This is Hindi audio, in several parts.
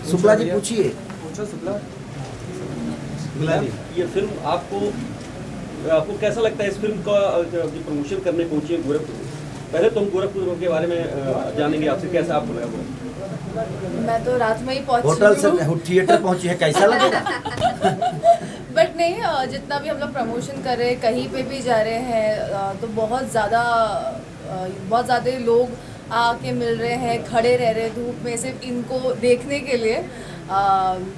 शुक्ला जी पूछिए। ये फिल्म आपको कैसा लगता है? इस फिल्म का जो प्रमोशन करने पहुंची है गोरखपुर, पहले तो हम गोरखपुर के बारे में जानेंगे आपसे, कैसा आपको लगा वो? मैं तो रात में ही पहुंची होटल से हूँ। थिएटर पहुंची है, कैसा लगा? बट नहीं, जितना भी हम लोग प्रमोशन कर रहे हैं, कहीं पे भी जा रहे हैं, तो बहुत ज़्यादा लोग आके मिल रहे हैं, खड़े रह रहे हैं धूप में सिर्फ इनको देखने के लिए।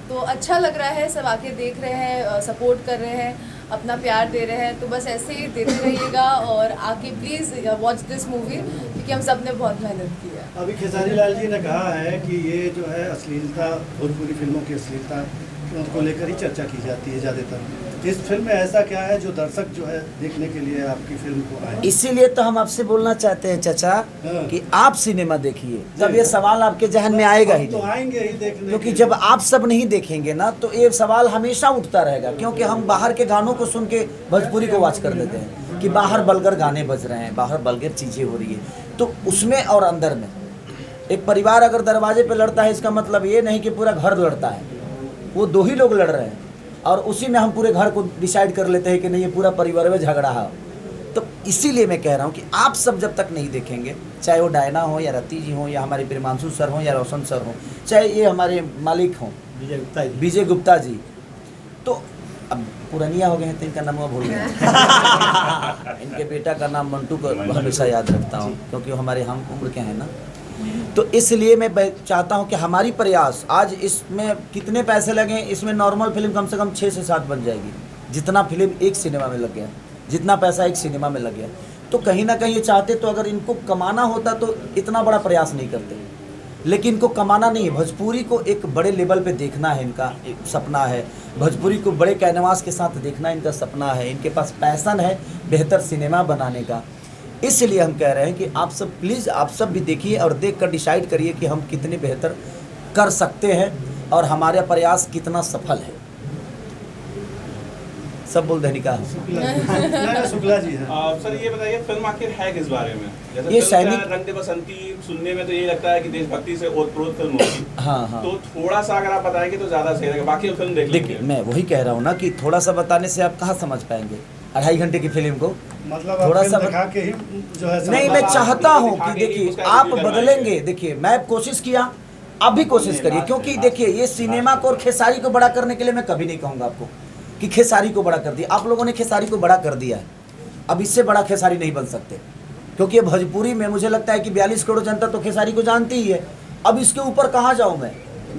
तो अच्छा लग रहा है, सब आके देख रहे हैं, सपोर्ट कर रहे हैं, अपना प्यार दे रहे हैं। तो बस ऐसे ही देते रहिएगा और आके प्लीज़ वॉच दिस मूवी, क्योंकि हम सब ने बहुत मेहनत की है। अभी खेसारी लाल जी ने कहा है कि ये जो है अश्लीलता, भोजपुरी फिल्मों की अश्लीलता को लेकर ही चर्चा की जाती है ज़्यादातर। इस फिल्म में ऐसा क्या है जो दर्शक जो है देखने के लिए आपकी फिल्म को आए? इसीलिए तो हम आपसे बोलना चाहते हैं चाचा कि आप सिनेमा देखिए, तब ये सवाल आपके जहन में आएगा ही तो नहीं। आएंगे ही देखने, क्योंकि जब आप सब नहीं देखेंगे ना तो ये सवाल हमेशा उठता रहेगा। क्योंकि हम बाहर के गानों को सुन के भोजपुरी को वॉच कर लेते हैं कि बाहर बलगर गाने बज रहे हैं, बाहर बलगर चीज़ें हो रही है, तो उसमें और अंदर में एक परिवार अगर दरवाजे पे लड़ता है, इसका मतलब ये नहीं कि पूरा घर लड़ता है, वो दो ही लोग लड़ रहे हैं और उसी में हम पूरे घर को डिसाइड कर लेते हैं कि नहीं ये पूरा परिवार में झगड़ा है। तो इसीलिए मैं कह रहा हूँ कि आप सब जब तक नहीं देखेंगे, चाहे वो डायना हो या रति जी हो या हमारे प्रेमांशु सर हो या रोशन सर हो, चाहे ये हमारे मालिक हों विजय गुप्ता जी, तो अब पुरानिया हो गए हैं तो इनका नाम भूल गया। इनके बेटा का नाम मंटू को हमेशा याद रखता हूँ क्योंकि वो हमारे हम उम्र के हैं ना। तो इसलिए मैं चाहता हूं कि हमारी प्रयास आज इसमें कितने पैसे लगे, इसमें नॉर्मल फिल्म कम से कम 6 से 7 बन जाएगी, जितना फिल्म एक सिनेमा में लग गया, जितना पैसा एक सिनेमा में लग गया। तो कहीं ना कहीं ये चाहते तो अगर इनको कमाना होता तो इतना बड़ा प्रयास नहीं करते, लेकिन इनको कमाना नहीं है, भोजपुरी को एक बड़े लेवल पे देखना है, इनका एक सपना है, भोजपुरी को बड़े कैनवास के साथ देखना इनका सपना है, इनके पास पैशन है बेहतर सिनेमा बनाने का। इसलिए हम कह रहे हैं कि आप सब प्लीज़ आप सब भी देखिए और देख कर डिसाइड करिए कि हम कितने बेहतर कर सकते हैं और हमारा प्रयास कितना सफल है। सब बोल देने का शुक्ला जी है। सर ये बताइए फिल्म आखिर है किस बारे में? जैसे ये फिल्म सैनिक का रंग दे बसंती सुनने में तो ये लगता है कि देशभक्ति से ओतप्रोत फिल्म होगी। हाँ। तो थोड़ा सा अगर आप बताएंगे तो ज्यादा सही रहेगा, बाकी फिल्म देख देखिए मैं वही कह रहा हूँ ना कि थोड़ा सा बताने से आप कहाँ समझ पाएंगे 2.5 घंटे की फिल्म को। मतलब थोड़ा सा दिखा के ही जो है नहीं, मैं चाहता हूँ कि देखिए आप बदलेंगे। देखिए मैं कोशिश किया, आप भी कोशिश करिए, क्योंकि देखिए ये सिनेमा को और खेसारी को बड़ा करने के लिए मैं कभी नहीं कहूँगा आपको कि खेसारी को बड़ा कर दिया। आप लोगों ने खेसारी को बड़ा कर दिया है, अब इससे बड़ा खेसारी नहीं बन सकते, क्योंकि ये भोजपुरी में मुझे लगता है कि 42 करोड़ जनता तो खेसारी को जानती ही है। अब इसके ऊपर कहाँ जाऊँ मैं,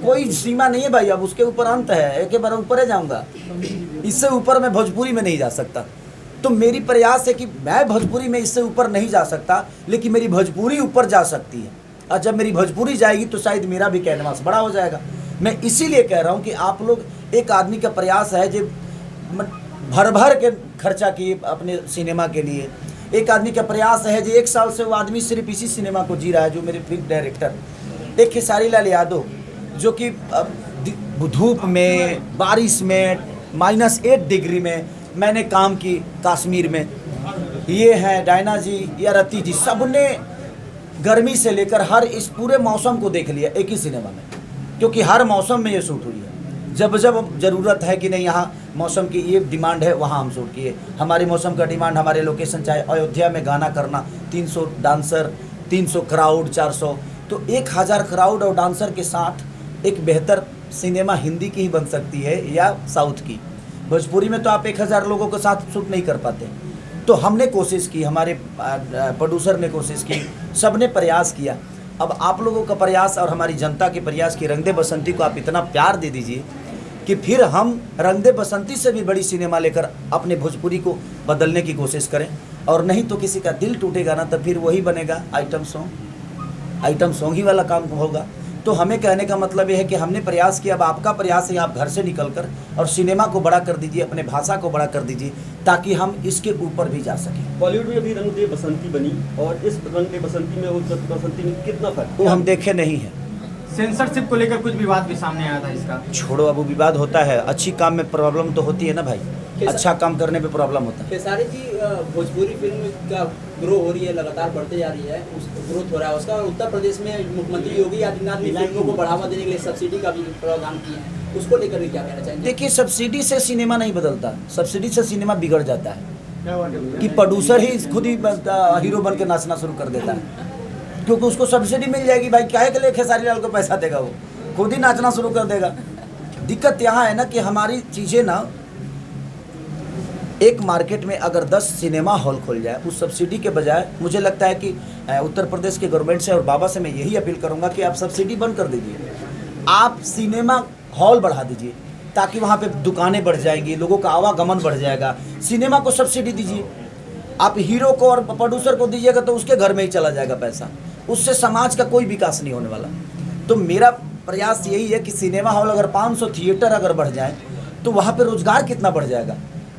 कोई सीमा नहीं है भाई, अब उसके ऊपर अंत है, एक बार ऊपर जाऊँगा, इससे ऊपर मैं भोजपुरी में नहीं जा सकता। तो मेरी प्रयास है कि मैं भोजपुरी में इससे ऊपर नहीं जा सकता, लेकिन मेरी भोजपुरी ऊपर जा सकती है, और जब मेरी भोजपुरी जाएगी तो शायद मेरा भी कैनवास बड़ा हो जाएगा। मैं इसीलिए कह रहा हूँ कि आप लोग, एक आदमी का प्रयास है जो भर भर के खर्चा किए अपने सिनेमा के लिए, एक आदमी का प्रयास है जो 1 साल से वो आदमी सिर्फ इसी सिनेमा को जी रहा है, जो मेरे फिल्म डायरेक्टर एक खेसारी लाल यादव, जो कि धूप में बारिश में -8 डिग्री में मैंने काम की कश्मीर में, ये हैं डायना जी या रति जी, सब ने गर्मी से लेकर हर इस पूरे मौसम को देख लिया एक ही सिनेमा में, क्योंकि हर मौसम में ये शूट हुई है। जब जब ज़रूरत है कि नहीं यहाँ मौसम की ये डिमांड है, वहाँ हम शूट किए। हमारी मौसम का डिमांड, हमारे लोकेशन, चाहे अयोध्या में गाना करना, 300 डांसर, 300 क्राउड, 400, तो 1000 क्राउड और डांसर के साथ एक बेहतर सिनेमा हिंदी की ही बन सकती है या साउथ की। भोजपुरी में तो आप 1000 लोगों के साथ शूट नहीं कर पाते। तो हमने कोशिश की, हमारे प्रोड्यूसर ने कोशिश की, सब ने प्रयास किया। अब आप लोगों का प्रयास और हमारी जनता के प्रयास की रंग दे बसंती को आप इतना प्यार दे दीजिए कि फिर हम रंग दे बसंती से भी बड़ी सिनेमा लेकर अपने भोजपुरी को बदलने की कोशिश करें। और नहीं तो किसी का दिल टूटेगा ना, तो फिर वही बनेगा आइटम सॉन्ग ही वाला काम होगा। तो हमें कहने का मतलब ये है कि हमने प्रयास किया, अब आपका प्रयास है आप घर से निकलकर और सिनेमा को बड़ा कर दीजिए, अपने भाषा को बड़ा कर दीजिए, ताकि हम इसके ऊपर भी जा सकें। बॉलीवुड में अभी रंग दे बसंती बनी और इस रंग दे बसंती में उस बसंती में कितना फर्क? वो हम देखे नहीं हैं, सेंसरशिप को लेकर कुछ विवाद भी सामने आया था इसका। छोड़ो, अब वो विवाद होता है, अच्छी काम में प्रॉब्लम तो होती है ना भाई, अच्छा काम करने पे प्रॉब्लम होता है। खेसारी जी, भोजपुरी फिल्म का ग्रो हो रही है, लगातार बढ़ते जा रही है, उस ग्रोथ हो रहा है उसका। और उत्तर प्रदेश में मुख्यमंत्री योगी आदित्यनाथ ने फिल्मों को बढ़ावा देने के लिए सब्सिडी का भी प्रावधान किया है, उसको लेकर भी क्या कहना चाहेंगे? देखिए, सब्सिडी से सिनेमा नहीं बदलता, सब्सिडी से सिनेमा बिगड़ जाता है कि प्रोड्यूसर ही खुद ही हीरो बन के नाचना शुरू कर देता है, क्योंकि उसको सब्सिडी मिल जाएगी। भाई काहे के लिए खेसारी लाल को पैसा देगा, वो खुद ही नाचना शुरू कर देगा। दिक्कत यहाँ है ना कि हमारी चीज़ें ना, एक मार्केट में अगर 10 सिनेमा हॉल खोल जाए उस सब्सिडी के बजाय, मुझे लगता है कि उत्तर प्रदेश के गवर्नमेंट से और बाबा से मैं यही अपील करूंगा कि आप सब्सिडी बंद कर दीजिए, आप सिनेमा हॉल बढ़ा दीजिए, ताकि वहाँ पे दुकानें बढ़ जाएंगी, लोगों का आवागमन बढ़ जाएगा। सिनेमा को सब्सिडी दीजिए, आप हीरो को और प्रोड्यूसर को दीजिएगा तो उसके घर में ही चला जाएगा पैसा, उससे समाज का कोई विकास नहीं होने वाला। तो मेरा प्रयास यही है कि सिनेमा हॉल अगर 500 थिएटर अगर बढ़ जाए तो वहाँ पे रोजगार कितना बढ़ जाएगा।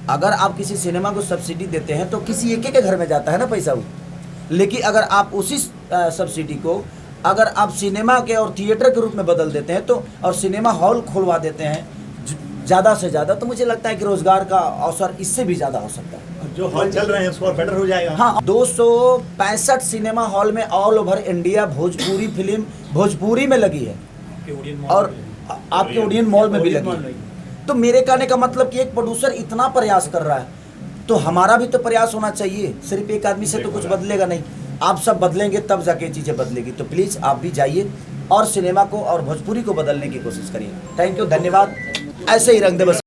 अगर आप किसी सिनेमा को सब्सिडी देते हैं तो किसी एक के घर में जाता है ना पैसा वो, लेकिन अगर आप उसी सब्सिडी को अगर आप सिनेमा के और थिएटर के रूप में बदल देते हैं तो, और सिनेमा हॉल खुलवा देते हैं ज़्यादा से ज़्यादा, तो मुझे लगता है कि रोज़गार का अवसर इससे भी ज़्यादा हो सकता है। जो हॉल चल रहे हैं उसको और बेटर हो जाएगा। हाँ, 265 सिनेमा हॉल में all over India Bhojpuri film Bhojpuri में लगी है और आपके ओडियन मॉल में भी लगी है। तो मेरे कहने का मतलब कि एक प्रोड्यूसर इतना प्रयास कर रहा है तो हमारा भी तो प्रयास होना चाहिए, सिर्फ एक आदमी से तो कुछ बदलेगा नहीं। आप सब बदलेंगे तब जाके चीज़ें बदलेगी। तो प्लीज़ आप भी जाइए और सिनेमा को और भोजपुरी को बदलने की कोशिश करिए। थैंक यू, धन्यवाद। ऐसे ही रंग दे बस।